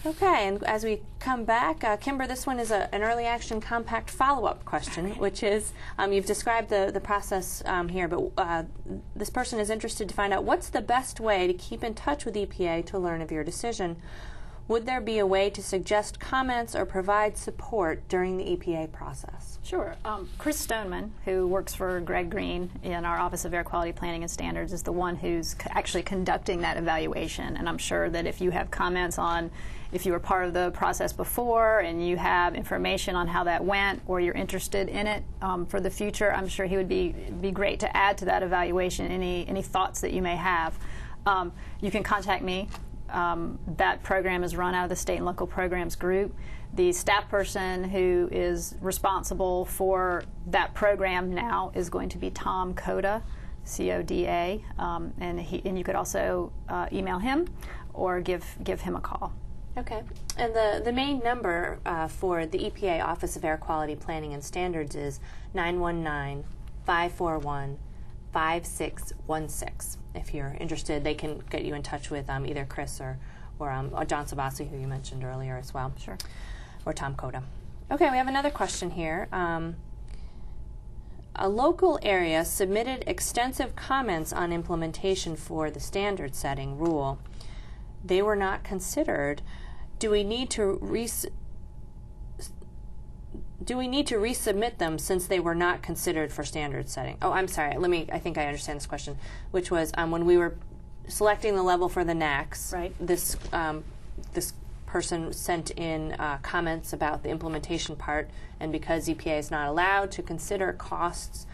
Okay, and as we come back, Kimber, this one is an early action compact follow-up question, which is, you've described the process here, but this person is interested to find out what's the best way to keep in touch with EPA to learn of your decision. Would there be a way to suggest comments or provide support during the EPA process? Sure. Chris Stoneman, who works for Greg Green in our Office of Air Quality Planning and Standards, is the one who's actually conducting that evaluation. And I'm sure that if you have comments on if you were part of the process before and you have information on how that went or you're interested in it for the future, I'm sure he would be great to add to that evaluation any thoughts that you may have. You can contact me. That program is run out of the State and Local Programs Group. The staff person who is responsible for that program now is going to be Tom Coda, C-O-D-A, and you could also email him or give him a call. Okay. And the main number for the EPA Office of Air Quality Planning and Standards is 919-541-5616. If you're interested, they can get you in touch with either Chris or John Sabasi, who you mentioned earlier as well. Sure. Or Tom Coda. Okay, we have another question here. A local area submitted extensive comments on implementation for the standard setting rule. They were not considered. Do we need to resubmit them since they were not considered for standard setting? Oh, I'm sorry. I think I understand this question, which was when we were selecting the level for the NACs, right. This person sent in comments about the implementation part, and because EPA is not allowed to consider costs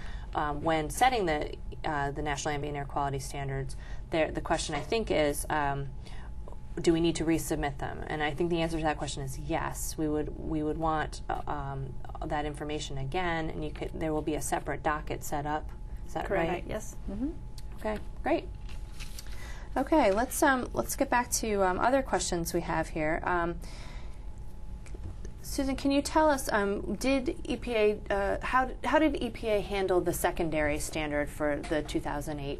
when setting the National Ambient Air Quality Standards, the question I think is, do we need to resubmit them? And I think the answer to that question is yes. We would want that information again, and there will be a separate docket set up. Is that correct? Right? Yes. Mm-hmm. Okay, great. Okay, let's get back to other questions we have here. Susan, can you tell us, did EPA how did EPA handle the secondary standard for the 2008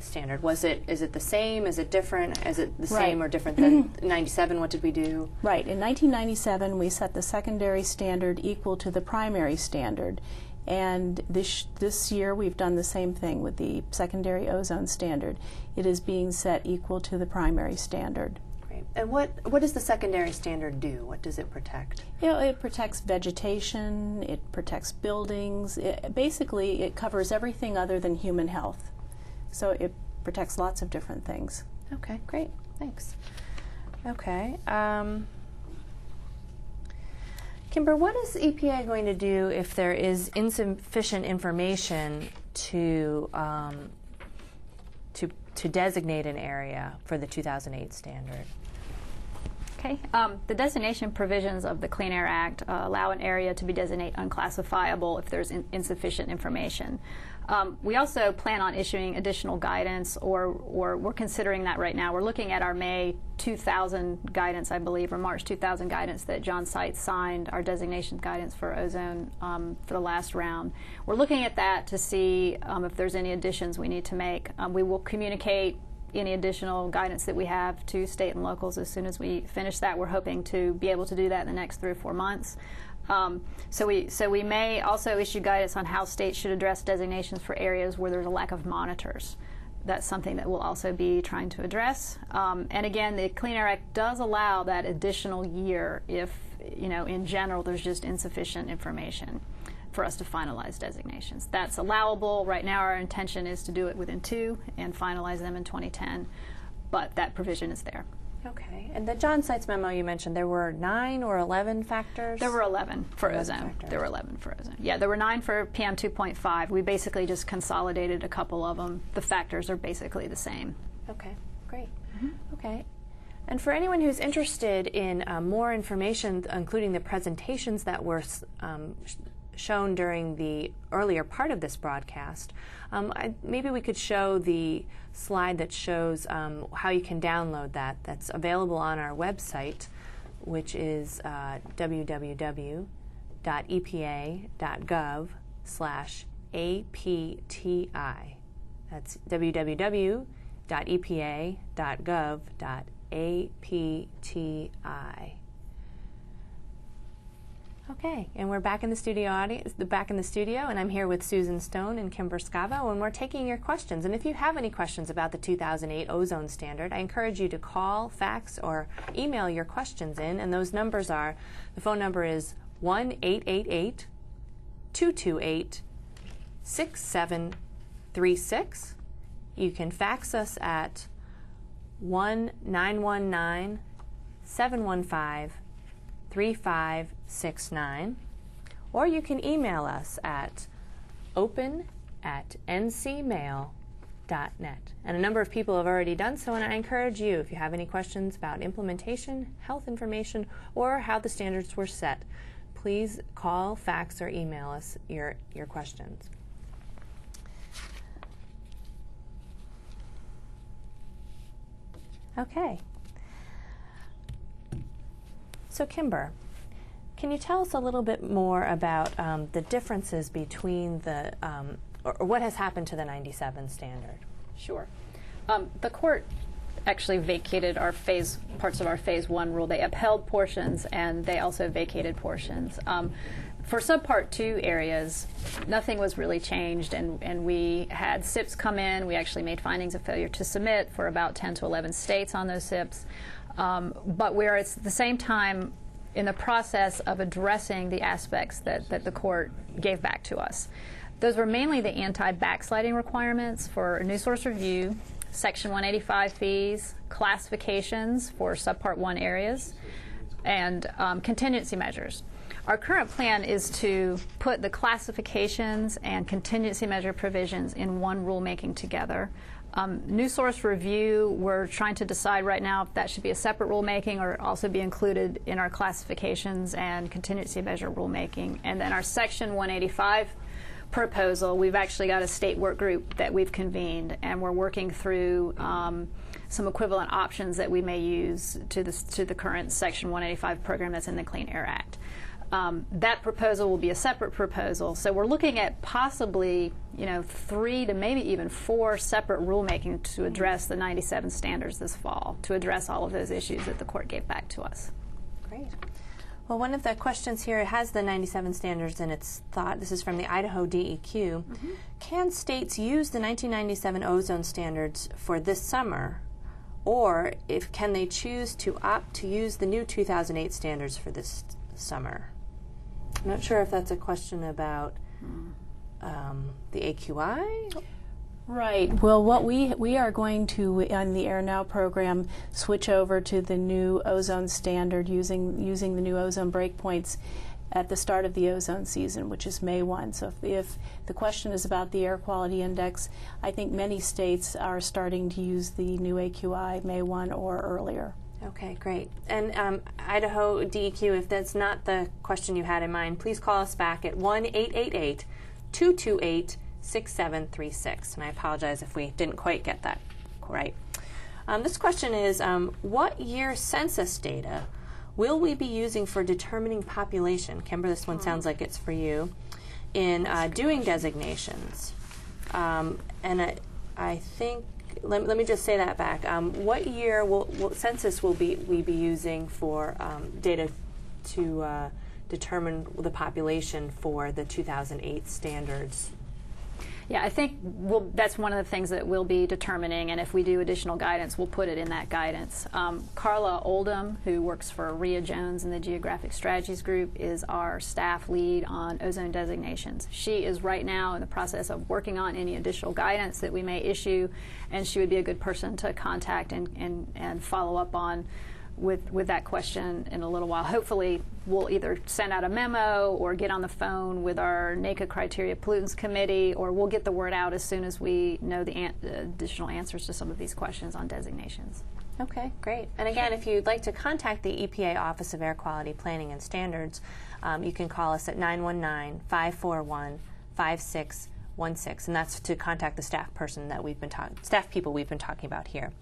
standard? Is it the same? Is it different? Is it the same or different than 97? What did we do? Right. In 1997, we set the secondary standard equal to the primary standard. And this year, we've done the same thing with the secondary ozone standard. It is being set equal to the primary standard. Great. And what does the secondary standard do? What does it protect? It protects vegetation. It protects buildings. Basically, it covers everything other than human health. So it protects lots of different things. Okay, great. Thanks. Okay. Kimber, what is EPA going to do if there is insufficient information to designate an area for the 2008 standard? Okay. The designation provisions of the Clean Air Act allow an area to be designated unclassifiable if there's insufficient information. We also plan on issuing additional guidance, or we're considering that right now. We're looking at our May 2000 guidance, I believe, or March 2000 guidance that John Seitz signed, our designation guidance for ozone for the last round. We're looking at that to see if there's any additions we need to make. We will communicate any additional guidance that we have to state and locals as soon as we finish that. We're hoping to be able to do that in the next 3 or 4 months. So we may also issue guidance on how states should address designations for areas where there's a lack of monitors. That's something that we'll also be trying to address. And again, the Clean Air Act does allow that additional year if, in general, there's just insufficient information for us to finalize designations. That's allowable. Right now, our intention is to do it within 2 and finalize them in 2010, but that provision is there. Okay. And the John Seitz memo you mentioned, there were 9 or 11 factors? There were 11 for 11 ozone. factors. There were 11 for ozone. Yeah, there were 9 for PM 2.5. We basically just consolidated a couple of them. The factors are basically the same. Okay, great. Mm-hmm. Okay. And for anyone who's interested in more information, including the presentations that were shown during the earlier part of this broadcast, maybe we could show the slide that shows how you can download that. That's available on our website, which is www.epa.gov/APTI. That's www.epa.gov/APTI. APTI. Okay, and we're back in the studio and I'm here with Susan Stone and Kimber Scavo, and we're taking your questions. And if you have any questions about the 2008 ozone standard, I encourage you to call, fax, or email your questions in, and those numbers are, the phone number is 1-888-228-6736. You can fax us at 1-919-715-3569, or you can email us at open@ncmail.net. And a number of people have already done so, and I encourage you, if you have any questions about implementation, health information, or how the standards were set, please call, fax, or email us your questions. Okay. So Kimber, can you tell us a little bit more about the differences between the, or what has happened to the 97 standard? Sure. The court actually vacated parts of our phase 1 rule. They upheld portions and they also vacated portions. For subpart 2 areas, nothing was really changed, and we had SIPs come in. We actually made findings of failure to submit for about 10 to 11 states on those SIPs. But we're at the same time in the process of addressing the aspects that the court gave back to us. Those were mainly the anti-backsliding requirements for a new source review, Section 185 fees, classifications for subpart 1 areas, and contingency measures. Our current plan is to put the classifications and contingency measure provisions in one rulemaking together. New source review, we're trying to decide right now if that should be a separate rulemaking or also be included in our classifications and contingency measure rulemaking. And then our Section 185 proposal, we've actually got a state work group that we've convened, and we're working through some equivalent options that we may use to the current Section 185 program that's in the Clean Air Act. That proposal will be a separate proposal. So we're looking at possibly, 3 to maybe even 4 separate rulemaking to address the 97 standards this fall, to address all of those issues that the court gave back to us. Great. Well, one of the questions here has the 97 standards in its thought. This is from the Idaho DEQ. Mm-hmm. Can states use the 1997 ozone standards for this summer, or can they choose to opt to use the new 2008 standards for this summer? I'm not sure if that's a question about the AQI. Right. Well, what we are going to, on the Air Now program, switch over to the new ozone standard using the new ozone breakpoints at the start of the ozone season, which is May 1. So if the question is about the air quality index, I think many states are starting to use the new AQI May 1 or earlier. Okay, great. And Idaho DEQ, if that's not the question you had in mind, please call us back at 1-888-228-6736. And I apologize if we didn't quite get that right. This question is, what year census data will we be using for determining population? Kimber, this one sounds like it's for you. In doing designations. And I think, let me just say that back. What year census will we be using for data to determine the population for the 2008 standards? Yeah, I think that's one of the things that we'll be determining, and if we do additional guidance, we'll put it in that guidance. Carla Oldham, who works for Rhea Jones in the Geographic Strategies Group, is our staff lead on ozone designations. She is right now in the process of working on any additional guidance that we may issue, and she would be a good person to contact and follow up on with that question in a little while. Hopefully we'll either send out a memo or get on the phone with our NACA Criteria Pollutants Committee, or we'll get the word out as soon as we know the additional answers to some of these questions on designations. Okay, great. And again, if you'd like to contact the EPA Office of Air Quality Planning and Standards, you can call us at 919-541-5616, and that's to contact the staff people we've been talking about here.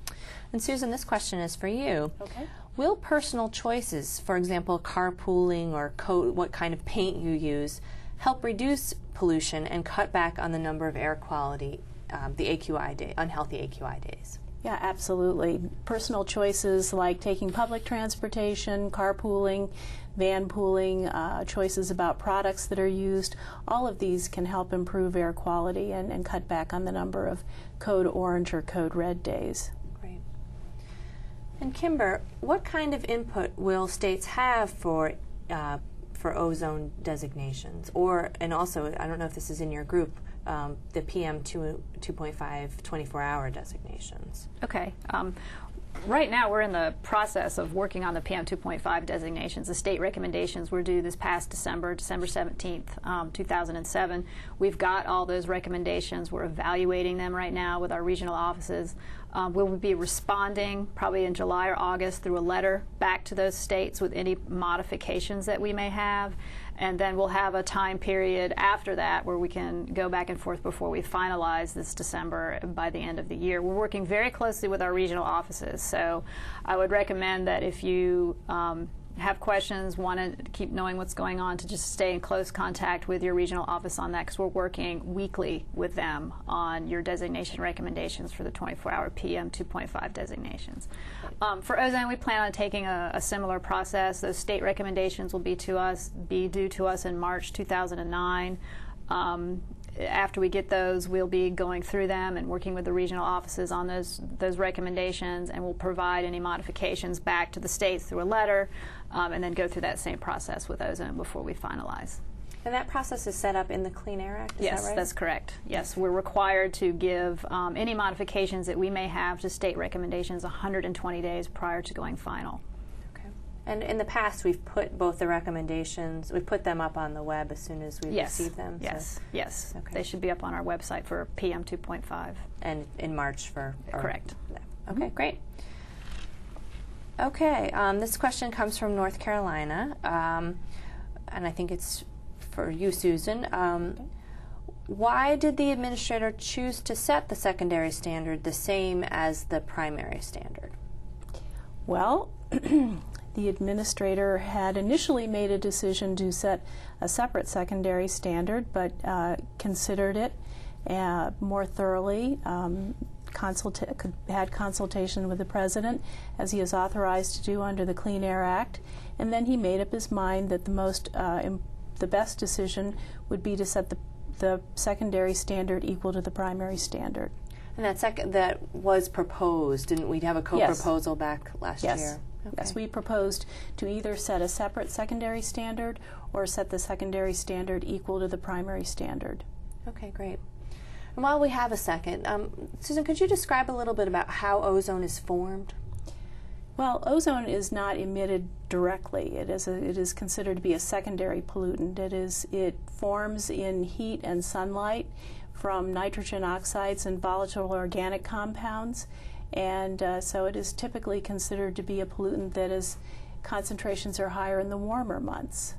And Susan, this question is for you. Okay. Will personal choices, for example, carpooling or what kind of paint you use, help reduce pollution and cut back on the number of air quality, the AQI unhealthy AQI days? Yeah, absolutely. Personal choices like taking public transportation, carpooling, van pooling, choices about products that are used, all of these can help improve air quality and cut back on the number of code orange or code red days. Great. And Kimber, what kind of input will states have for ozone designations? And also, I don't know if this is in your group, the PM 2.5 24-hour designations. Okay. Right now, we're in the process of working on the PM 2.5 designations. The state recommendations were due this past December 17th, 2007. We've got all those recommendations. We're evaluating them right now with our regional offices. We'll be responding probably in July or August through a letter back to those states with any modifications that we may have. And then we'll have a time period after that where we can go back and forth before we finalize this December by the end of the year. We're working very closely with our regional offices, so I would recommend that if you have questions, want to keep knowing what's going on, to just stay in close contact with your regional office on that, because we're working weekly with them on your designation recommendations for the 24-hour PM 2.5 designations. For ozone, we plan on taking a similar process. Those state recommendations will be due to us in March 2009. After we get those, we'll be going through them and working with the regional offices on those recommendations, and we'll provide any modifications back to the states through a letter, and then go through that same process with ozone before we finalize. And that process is set up in the Clean Air Act, is yes, that right? That's correct. Yes, we're required to give any modifications that we may have to state recommendations 120 days prior to going final. And in the past, we've put both the recommendations, we've put them up on the web as soon as we receive them. Yes, so. yes. Okay. They should be up on our website for PM 2.5. And in March for... Correct. Okay, great. Okay, this question comes from North Carolina, and I think it's for you, Susan. Why did the administrator choose to set the secondary standard the same as the primary standard? Well, the administrator had initially made a decision to set a separate secondary standard, but considered it more thoroughly, had consultation with the President, as he is authorized to do under the Clean Air Act, and then he made up his mind that the best decision would be to set the secondary standard equal to the primary standard. And that was proposed, didn't we have a co-proposal back last year? Okay. Yes, we proposed to either set a separate secondary standard or set the secondary standard equal to the primary standard. Okay, great. And while we have a second, Susan, could you describe a little bit about how ozone is formed? Well, ozone is not emitted directly. It is considered to be a secondary pollutant. It forms in heat and sunlight from nitrogen oxides and volatile organic compounds. And so it is typically considered to be a pollutant that concentrations are higher in the warmer months.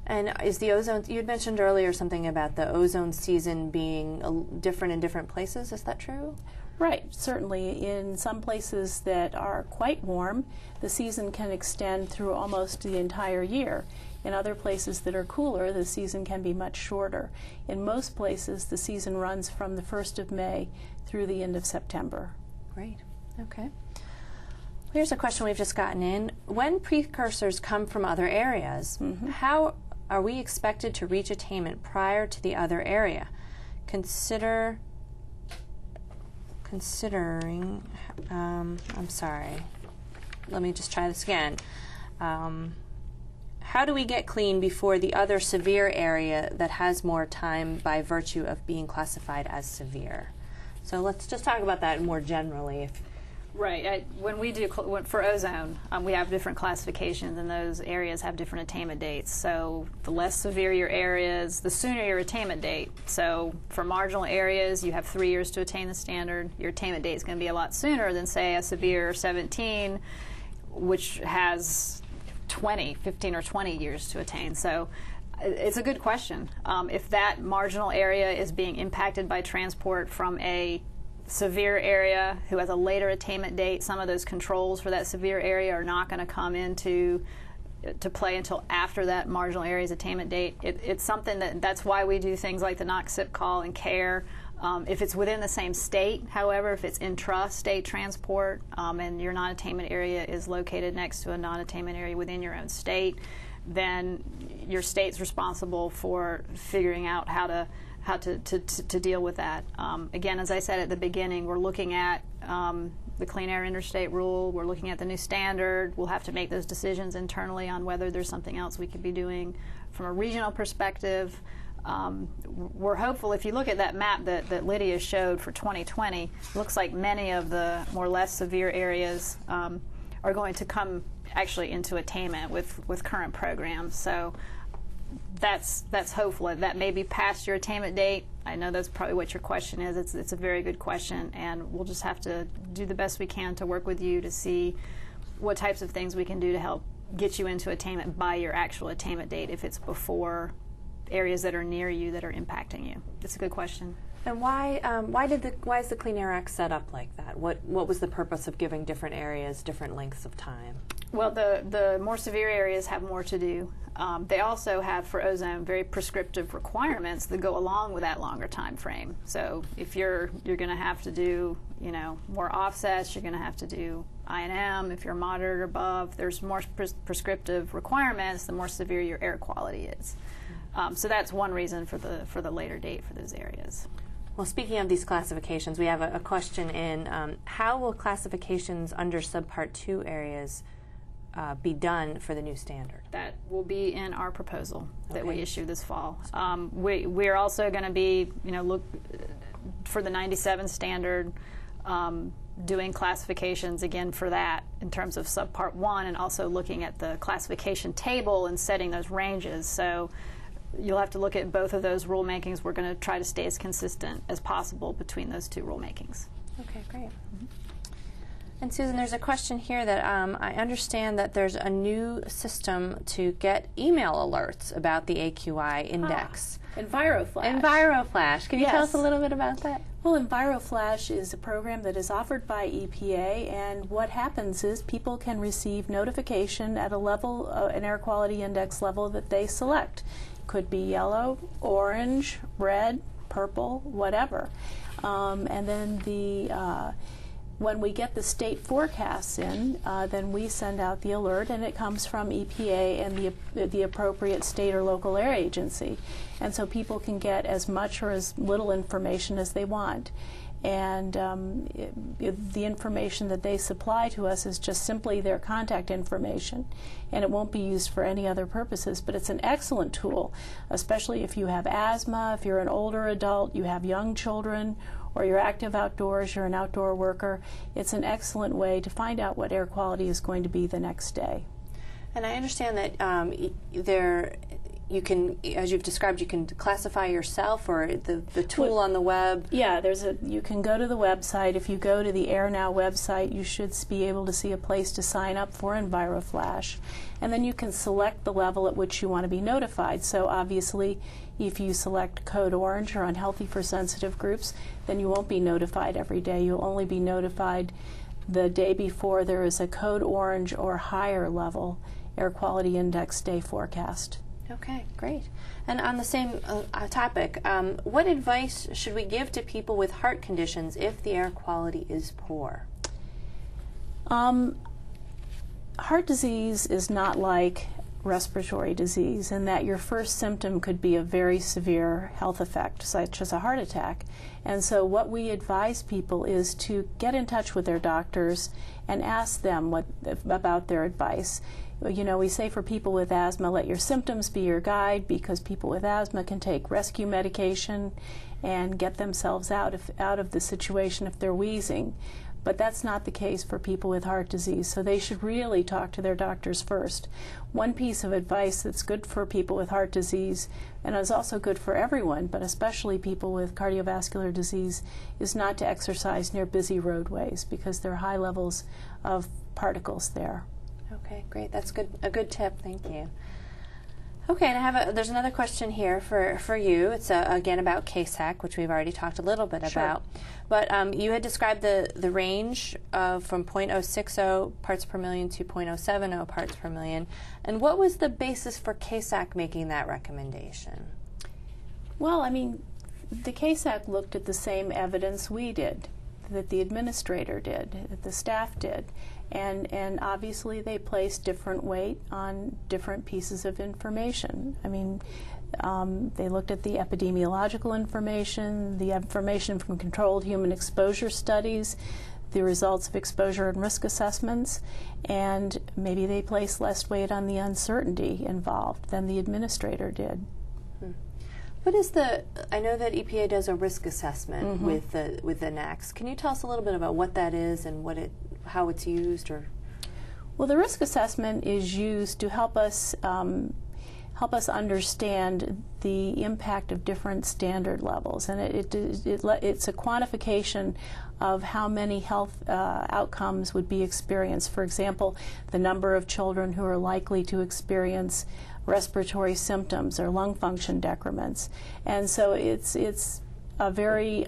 And is the ozone, you had mentioned earlier something about the ozone season being different in different places, is that true? Right, certainly. In some places that are quite warm, the season can extend through almost the entire year. In other places that are cooler, the season can be much shorter. In most places, the season runs from the 1st of May through the end of September. Great. Okay. Here's a question we've just gotten in. When precursors come from other areas, how are we expected to reach attainment prior to the other area? Considering, I'm sorry. Let me just try this again. How do we get clean before the other severe area that has more time by virtue of being classified as severe? So let's just talk about that more generally. Right. When we do for ozone, we have different classifications, and those areas have different attainment dates. So the less severe your area is, the sooner your attainment date. So for marginal areas, you have 3 years to attain the standard. Your attainment date is going to be a lot sooner than, say, a severe 17, which has 15 or 20 years to attain. So it's a good question. If that marginal area is being impacted by transport from a severe area who has a later attainment date, some of those controls for that severe area are not going to come into play until after that marginal area's attainment date. It's something that's why we do things like the NOx SIP call and care. If it's within the same state, however, if it's intra-state transport and your non-attainment area is located next to a non-attainment area within your own state, then your state's responsible for figuring out how to deal with that. Again, as I said at the beginning, we're looking at the Clean Air Interstate Rule. We're looking at the new standard. We'll have to make those decisions internally on whether there's something else we could be doing from a regional perspective. We're hopeful. If you look at that map that Lydia showed for 2020, it looks like many of the more or less severe areas are going to come actually into attainment with current programs. So that's hopeful. That may be past your attainment date. I know that's probably what your question is. It's a very good question, and we'll just have to do the best we can to work with you to see what types of things we can do to help get you into attainment by your actual attainment date if it's before areas that are near you that are impacting you. It's a good question. And why is the Clean Air Act set up like that? What was the purpose of giving different areas different lengths of time? Well, the more severe areas have more to do. They also have, for ozone, very prescriptive requirements that go along with that longer time frame. So if you're going to have to do, more offsets, you're going to have to do I&M. If you're moderate or above, there's more prescriptive requirements, the more severe your air quality is. So that's one reason for the later date for those areas. Well, speaking of these classifications, we have a question in how will classifications under subpart 2 areas be done for the new standard? That will be in our proposal that we issue this fall. We're also going to be, look for the 97 standard, doing classifications again for that in terms of subpart 1, and also looking at the classification table and setting those ranges. So you'll have to look at both of those rulemakings. We're going to try to stay as consistent as possible between those two rulemakings. Okay, great. And Susan, there's a question here that I understand that there's a new system to get email alerts about the AQI index. EnviroFlash. EnviroFlash. Can you tell us a little bit about that? Well, EnviroFlash is a program that is offered by EPA, and what happens is people can receive notification at a level, an air quality index level that they select. Could be yellow, orange, red, purple, whatever. And then when we get the state forecasts in, then we send out the alert, and it comes from EPA and the appropriate state or local air agency. And so people can get as much or as little information as they want. And the information that they supply to us is just simply their contact information, and it won't be used for any other purposes. But it's an excellent tool, especially if you have asthma, if you're an older adult, you have young children, or you're active outdoors, you're an outdoor worker. It's an excellent way to find out what air quality is going to be the next day. And I understand that you can, as you've described, you can classify yourself, or the tool on the web. Yeah, you can go to the website. If you go to the Air Now website, you should be able to see a place to sign up for EnviroFlash. And then you can select the level at which you want to be notified. So obviously, if you select code orange or unhealthy for sensitive groups, then you won't be notified every day. You'll only be notified the day before there is a code orange or higher level air quality index day forecast. Okay, great. And on the same topic, what advice should we give to people with heart conditions if the air quality is poor? Heart disease is not like respiratory disease in that your first symptom could be a very severe health effect, such as a heart attack. And so what we advise people is to get in touch with their doctors and ask them about their advice. We say for people with asthma, let your symptoms be your guide, because people with asthma can take rescue medication and get themselves out of the situation if they're wheezing. But that's not the case for people with heart disease, so they should really talk to their doctors first. One piece of advice that's good for people with heart disease, and is also good for everyone, but especially people with cardiovascular disease, is not to exercise near busy roadways, because there are high levels of particles there. Okay, great. That's a good tip. Thank you. Okay, and there's another question here for you. It's again about KSAC, which we've already talked a little bit about. But you had described the range from 0.060 parts per million to 0.070 parts per million. And what was the basis for KSAC making that recommendation? Well, I mean, The CASAC looked at the same evidence we did, that the administrator did, that the staff did, and obviously they placed different weight on different pieces of information. I mean, they looked at the epidemiological information, the information from controlled human exposure studies, the results of exposure and risk assessments, and maybe they placed less weight on the uncertainty involved than the administrator did. What is I know that EPA does a risk assessment with the NACs. Can you tell us a little bit about what that is and how it's used? Or well, the risk assessment is used to help us understand the impact of different standard levels, and it's a quantification of how many health outcomes would be experienced. For example, the number of children who are likely to experience respiratory symptoms or lung function decrements. And so it's a very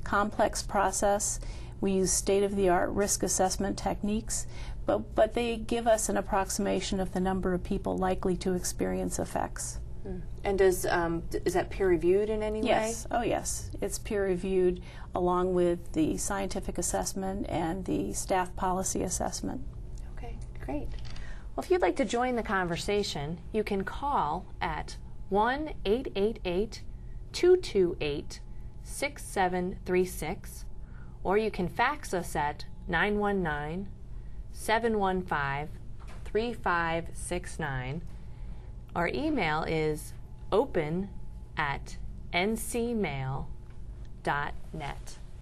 complex process. We use state-of-the-art risk assessment techniques, but they give us an approximation of the number of people likely to experience effects. And is that peer-reviewed in any way? Yes. Oh, yes. It's peer-reviewed along with the scientific assessment and the staff policy assessment. Okay, great. Well, if you'd like to join the conversation, you can call at 1-888-228-6736, or you can fax us at 919-715-3569. Our email is open@ncmail.net.